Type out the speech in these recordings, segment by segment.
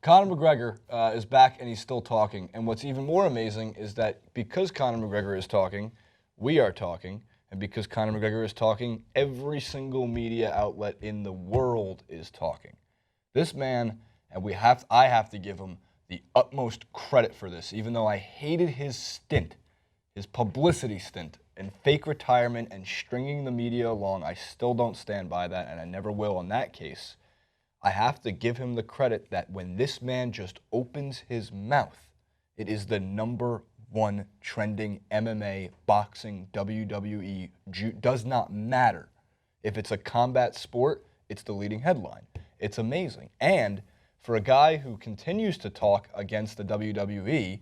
Conor McGregor is back and he's still talking. And what's even more amazing is that because Conor McGregor is talking, we are talking. And because Conor McGregor is talking, every single media outlet in the world is talking. This man, and I have to give him the utmost credit for this, even though I hated his stint, his publicity stint, and fake retirement and stringing the media along. I still don't stand by that, and I never will in that case. I have to give him the credit that when this man just opens his mouth, it is the #1 trending MMA, boxing, WWE, does not matter. If it's a combat sport, it's the leading headline. It's amazing. And for a guy who continues to talk against the WWE,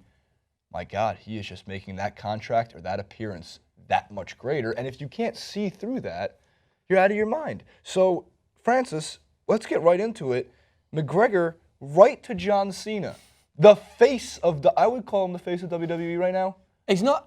my God, he is just making that contract or that appearance that much greater. And if you can't see through that, you're out of your mind. So, Francis, let's get right into it. McGregor, right to John Cena. The face of I would call him the face of WWE right now. He's not,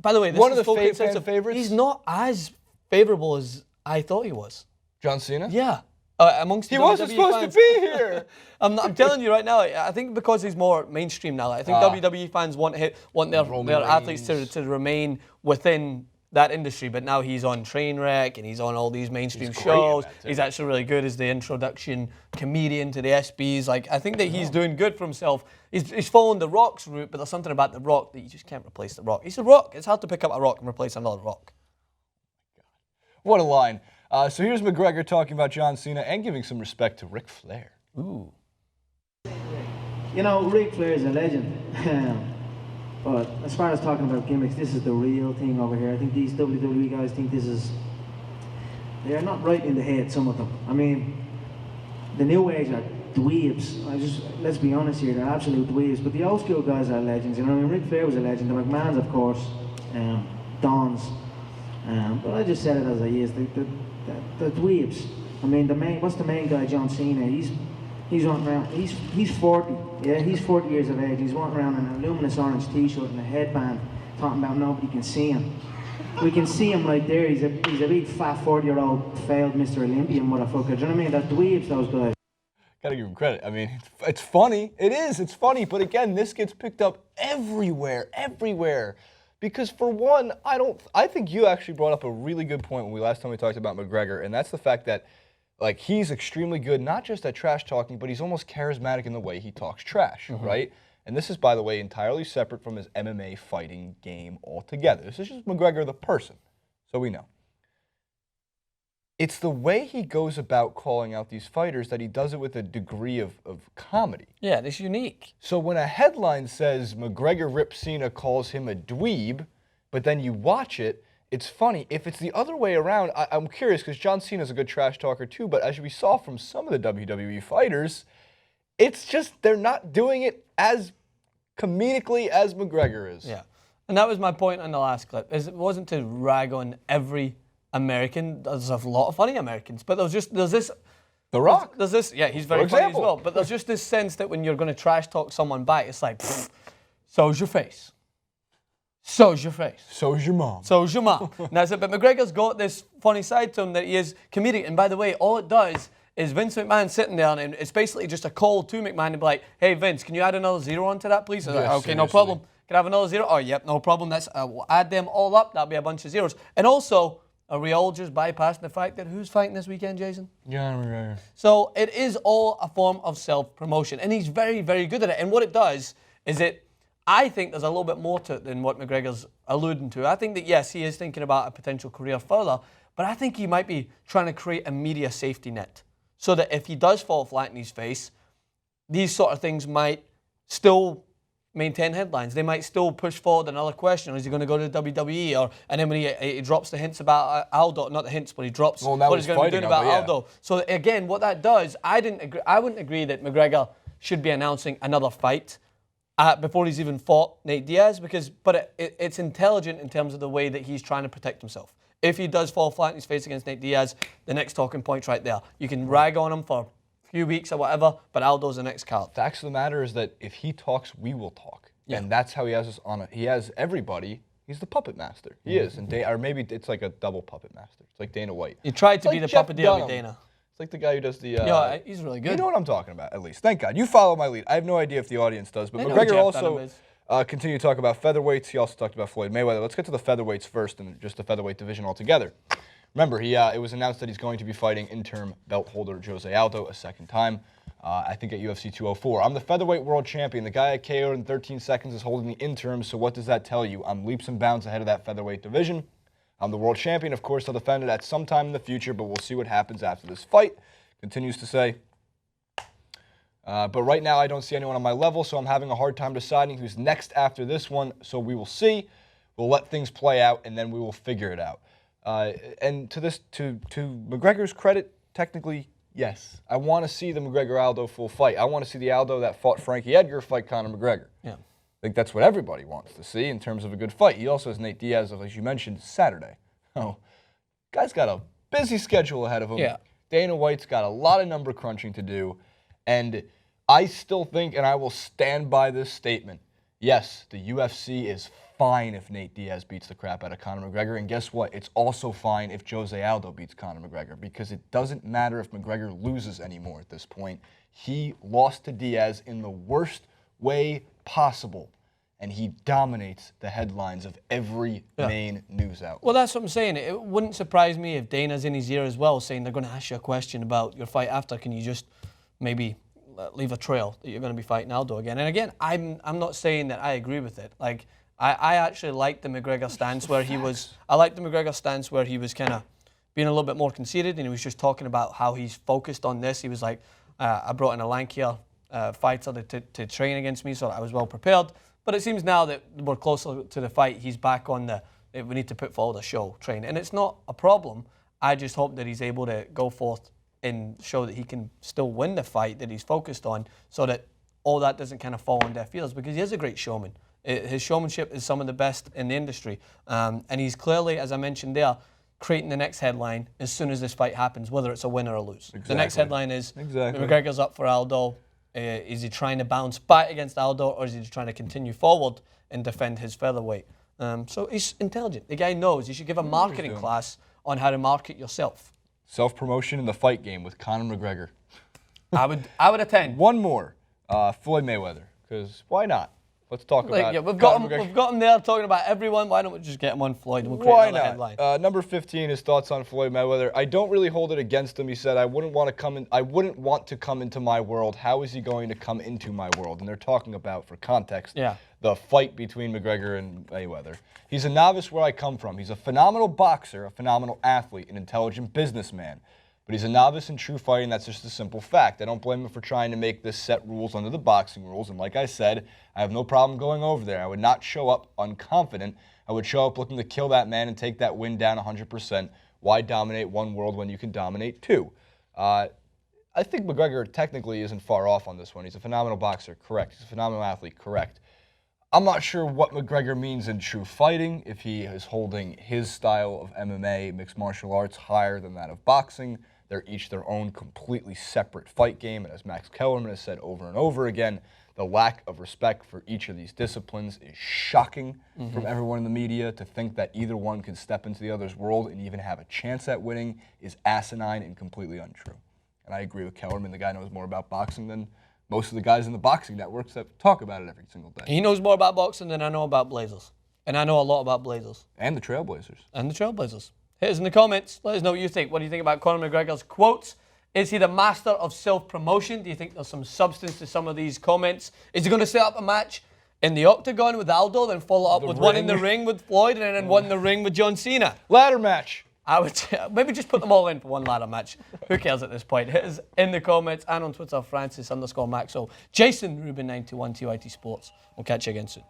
by the way, this one is of the fan favorites. He's not as favorable as I thought he was. John Cena? Yeah. Amongst he the wasn't WWE supposed fans. to be here. I'm telling you right now, I think because he's more mainstream now, I think WWE fans want their athletes to remain within that industry, but now he's on Trainwreck and he's on all these mainstream shows. He's actually really good as the introduction comedian to the SBs. Like, I think that he's doing good for himself. He's following The Rock's route, but there's something about The Rock that you just can't replace The Rock. He's a rock. It's hard to pick up a rock and replace another rock. What a line. So here's McGregor talking about John Cena and giving some respect to Ric Flair. Ooh. You know, Ric Flair is a legend. But as far as talking about gimmicks, this is the real thing over here. I think these WWE guys think they're not right in the head, some of them. I mean, the new age are dweebs. Let's be honest here, they're absolute dweebs. But the old school guys are legends. You know, I mean, Ric Flair was a legend. The McMahons, of course, Dons. But I just said it as I is. The dweebs. I mean, what's the main guy, John Cena? He's walking around. He's 40. Yeah, he's 40 years of age. He's walking around in a luminous orange T-shirt and a headband, talking about nobody can see him. We can see him right there. He's a big fat 40-year-old failed Mr. Olympian motherfucker. Do you know what I mean? They're dweebs, those guys. Gotta give him credit. I mean, it's funny. It is. It's funny. But again, this gets picked up everywhere. Because for one, I think you actually brought up a really good point when last time we talked about McGregor, and that's the fact that he's extremely good, not just at trash talking, but he's almost charismatic in the way he talks trash, right? And this is, by the way, entirely separate from his MMA fighting game altogether. This is just McGregor the person, so we know. It's the way he goes about calling out these fighters that he does it with a degree of comedy. Yeah, it's unique. So when a headline says McGregor rips Cena, calls him a dweeb, but then you watch it, it's funny. If it's the other way around, I'm curious because John Cena's a good trash talker too, but as we saw from some of the WWE fighters, it's just they're not doing it as comedically as McGregor is. Yeah, and that was my point on the last clip. It wasn't to rag on every American. There's a lot of funny Americans, but there's this. The Rock. There's this. Yeah, he's very funny as well. But there's just this sense that when you're going to trash talk someone back, it's like, so's your face. So's your face. So's your mom. So's your mom. And that's it. But McGregor's got this funny side to him that he is comedic. And by the way, all it does is Vince McMahon sitting there, and it's basically just a call to McMahon to be like, hey, Vince, can you add another zero onto that, please? Yes, like, okay, no problem. Can I have another zero? Oh, yep, no problem. We'll add them all up. That'll be a bunch of zeros. And also, are we all just bypassing the fact that who's fighting this weekend, Jason? John McGregor. So it is all a form of self-promotion. And he's very, very good at it. And what it does is I think there's a little bit more to it than what McGregor's alluding to. I think that, yes, he is thinking about a potential career further, but I think he might be trying to create a media safety net so that if he does fall flat in his face, these sort of things might still maintain headlines. They might still push forward another question. Is he going to go to WWE? And then when he drops the hints about Aldo, not the hints, but he drops what he's going to be doing about Aldo. So again, what that does, I wouldn't agree that McGregor should be announcing another fight before he's even fought Nate Diaz, but it's intelligent in terms of the way that he's trying to protect himself. If he does fall flat in his face against Nate Diaz, the next talking point's right there. You can rag on him for a few weeks or whatever, but Aldo's the next card. Facts of the matter is that if he talks, we will talk. Yeah. And that's how he has us on it. He has everybody. He's the puppet master. He is. Or maybe it's like a double puppet master. It's like Dana White. You tried to be the puppeteer with Dana. It's like the guy who does the... yeah, he's really good. You know what I'm talking about, at least. Thank God. You follow my lead. I have no idea if the audience does, but They know who McGregor Jeff also Dunham is. continued to talk about featherweights. He also talked about Floyd Mayweather. Let's get to the featherweights first and just the featherweight division altogether. Remember, it was announced that he's going to be fighting interim belt holder Jose Aldo a second time, I think at UFC 204. I'm the featherweight world champion. The guy I KO'd in 13 seconds is holding the interim, so what does that tell you? I'm leaps and bounds ahead of that featherweight division. I'm the world champion. Of course, I'll defend it at some time in the future, but we'll see what happens after this fight. Continues to say, but right now I don't see anyone on my level, so I'm having a hard time deciding who's next after this one, so we will see. We'll let things play out, and then we will figure it out. And to McGregor's credit, technically, yes. I want to see the McGregor-Aldo full fight. I want to see the Aldo that fought Frankie Edgar fight Conor McGregor. Yeah. I think that's what everybody wants to see in terms of a good fight. He also has Nate Diaz, as you mentioned, Saturday. Oh, guy's got a busy schedule ahead of him. Yeah. Dana White's got a lot of number crunching to do. And I still think, and I will stand by this statement, yes, the UFC is fine if Nate Diaz beats the crap out of Conor McGregor. And guess what? It's also fine if Jose Aldo beats Conor McGregor, because it doesn't matter if McGregor loses anymore at this point. He lost to Diaz in the worst way possible, and he dominates the headlines of every main news outlet. Well, that's what I'm saying. It wouldn't surprise me if Dana's in his ear as well, saying they're going to ask you a question about your fight after. Can you just maybe leave a trail that you're going to be fighting Aldo again? And again, I'm not saying that I agree with it. Like, I actually liked the McGregor stance where he was. I liked the McGregor stance where he was kind of being a little bit more conceited, and he was just talking about how he's focused on this. He was like, I brought in a lankier fighter to train against me, so I was well prepared. But it seems now that we're closer to the fight, he's back on we need to put forward a show, train. And it's not a problem. I just hope that he's able to go forth and show that he can still win the fight that he's focused on, so that all that doesn't kind of fall on deaf ears, because he is a great showman. His showmanship is some of the best in the industry. And he's clearly, as I mentioned there, creating the next headline as soon as this fight happens, whether it's a win or a lose. Exactly. The next headline is McGregor's up for Aldo. Is he trying to bounce back against Aldo, or is he just trying to continue forward and defend his featherweight? So he's intelligent. The guy knows. You should give a marketing class on how to market yourself. Self-promotion in the fight game with Conor McGregor. I would attend. One more, Floyd Mayweather, because why not? Let's talk about we've got him there talking about everyone. Why don't we just get him on Floyd and we'll create another headline? Number 15, his thoughts on Floyd Mayweather. I don't really hold it against him. He said, I wouldn't want to come into my world. How is he going to come into my world? And they're talking about, for context, the fight between McGregor and Mayweather. He's a novice where I come from. He's a phenomenal boxer, a phenomenal athlete, an intelligent businessman. But he's a novice in true fighting. That's just a simple fact. I don't blame him for trying to make this set rules under the boxing rules. And like I said, I have no problem going over there. I would not show up unconfident. I would show up looking to kill that man and take that win down 100%. Why dominate one world when you can dominate two? I think McGregor technically isn't far off on this one. He's a phenomenal boxer, correct. He's a phenomenal athlete, correct. I'm not sure what McGregor means in true fighting, if he is holding his style of MMA, mixed martial arts, higher than that of boxing. They're each their own completely separate fight game, and as Max Kellerman has said over and over again, the lack of respect for each of these disciplines is shocking from everyone in the media. To think that either one can step into the other's world and even have a chance at winning is asinine and completely untrue. And I agree with Kellerman. The guy knows more about boxing than most of the guys in the boxing networks that talk about it every single day. He knows more about boxing than I know about Blazers. And I know a lot about Blazers. And the Trailblazers. And the Trailblazers. Hit us in the comments. Let us know what you think. What do you think about Conor McGregor's quotes? Is he the master of self-promotion? Do you think there's some substance to some of these comments? Is he going to set up a match in the octagon with Aldo, then follow up with one in the ring with Floyd, and then one in the ring with John Cena? Ladder match. I would maybe just put them all in for one ladder match. Who cares at this point? Hit us in the comments and on Twitter, Francis_Maxwell. Jason Rubin 921 TYT Sports. We'll catch you again soon.